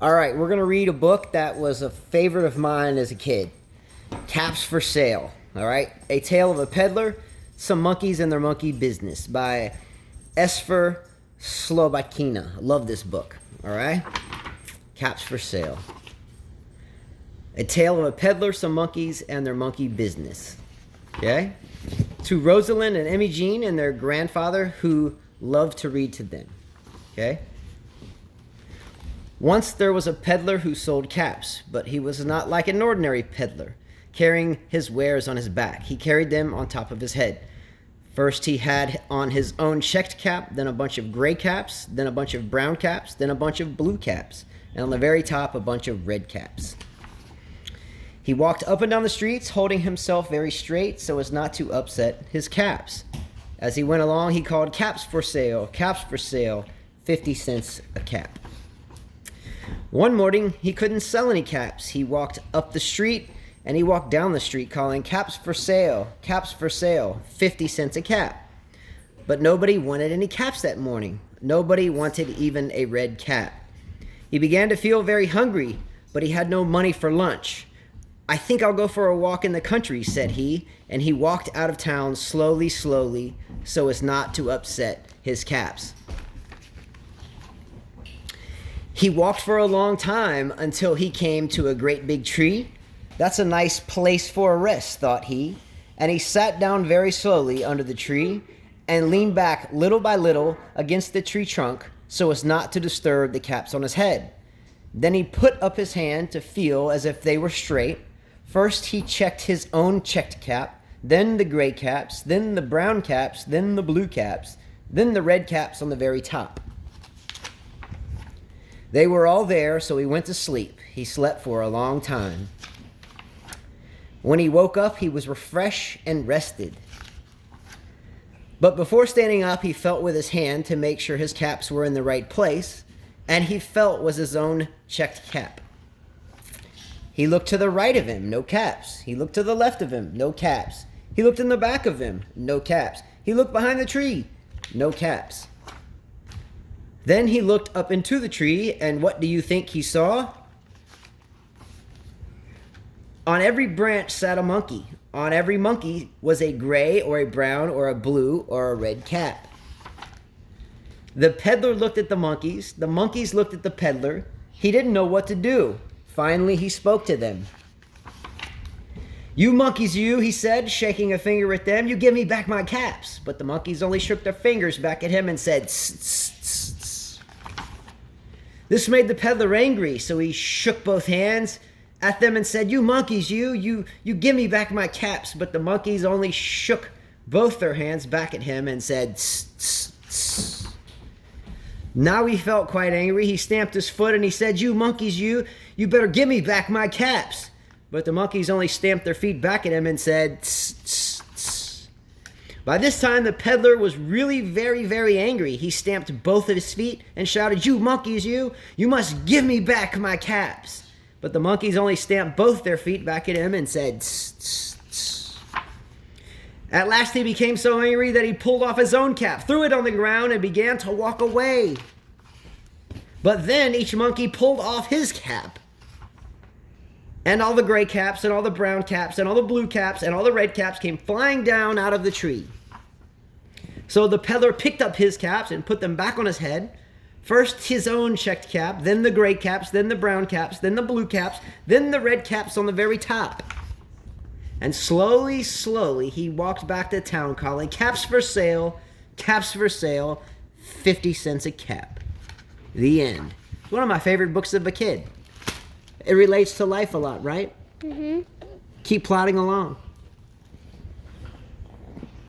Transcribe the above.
All right, we're going to read a book that was a favorite of mine as a kid. Caps for Sale. All right, A Tale of a Peddler, Some Monkeys and Their Monkey Business by Esfer Slobakina. I love this book. All right, Caps for Sale. A Tale of a Peddler, Some Monkeys and Their Monkey Business. Okay? To Rosalind and Emmy Jean and their grandfather who loved to read to them. Okay? Once there was a peddler who sold caps, but he was not like an ordinary peddler, carrying his wares on his back. He carried them on top of his head. First he had on his own checked cap, then a bunch of gray caps, then a bunch of brown caps, then a bunch of blue caps, and on the very top a bunch of red caps. He walked up and down the streets, holding himself very straight so as not to upset his caps. As he went along, he called, "Caps for sale, 50 cents a cap." One morning, he couldn't sell any caps. He walked up the street, and he walked down the street, calling, caps for sale, 50 cents a cap." But nobody wanted any caps that morning. Nobody wanted even a red cap. He began to feel very hungry, but he had no money for lunch. "I think I'll go for a walk in the country," said he, and he walked out of town slowly, so as not to upset his caps. He walked for a long time until he came to a great big tree. "That's a nice place for a rest," thought he, and he sat down very slowly under the tree and leaned back little by little against the tree trunk so as not to disturb the caps on his head. Then he put up his hand to feel as if they were straight. First he checked his own checked cap, then the gray caps, then the brown caps, then the blue caps, then the red caps on the very top. They were all there, so he went to sleep. He slept for a long time. When he woke up, he was refreshed and rested. But before standing up, he felt with his hand to make sure his caps were in the right place, and he felt was his own checked cap. He looked to the right of him, no caps. He looked to the left of him, no caps. He looked in the back of him, no caps. He looked behind the tree, no caps. Then he looked up into the tree, and what do you think he saw? On every branch sat a monkey. On every monkey was a gray or a brown or a blue or a red cap. The peddler looked at the monkeys. The monkeys looked at the peddler. He didn't know what to do. Finally, he spoke to them. "You monkeys, you," he said, shaking a finger at them, "you give me back my caps." But the monkeys only shook their fingers back at him and said, "Tss, tss, tss, tss." This made the peddler angry, so he shook both hands at them and said, "You monkeys, you give me back my caps." But the monkeys only shook both their hands back at him and said, "Tss, tss, tss." Now he felt quite angry. He stamped his foot and he said, "You monkeys, you better give me back my caps." But the monkeys only stamped their feet back at him and said, "Tss, tss, tss." By this time, the peddler was really very, very angry. He stamped both of his feet and shouted, "You monkeys, you must give me back my caps." But the monkeys only stamped both their feet back at him and said, "Tss, tss, tss." At last he became so angry that he pulled off his own cap, threw it on the ground, and began to walk away. But then each monkey pulled off his cap. And all the gray caps, and all the brown caps, and all the blue caps, and all the red caps came flying down out of the tree. So the peddler picked up his caps and put them back on his head. First his own checked cap, then the gray caps, then the brown caps, then the blue caps, then the red caps on the very top. And slowly he walked back to town calling, "Caps for sale, 50 cents a cap." The end. It's one of my favorite books of a kid. It relates to life a lot, right? Mm-hmm. Keep plodding along.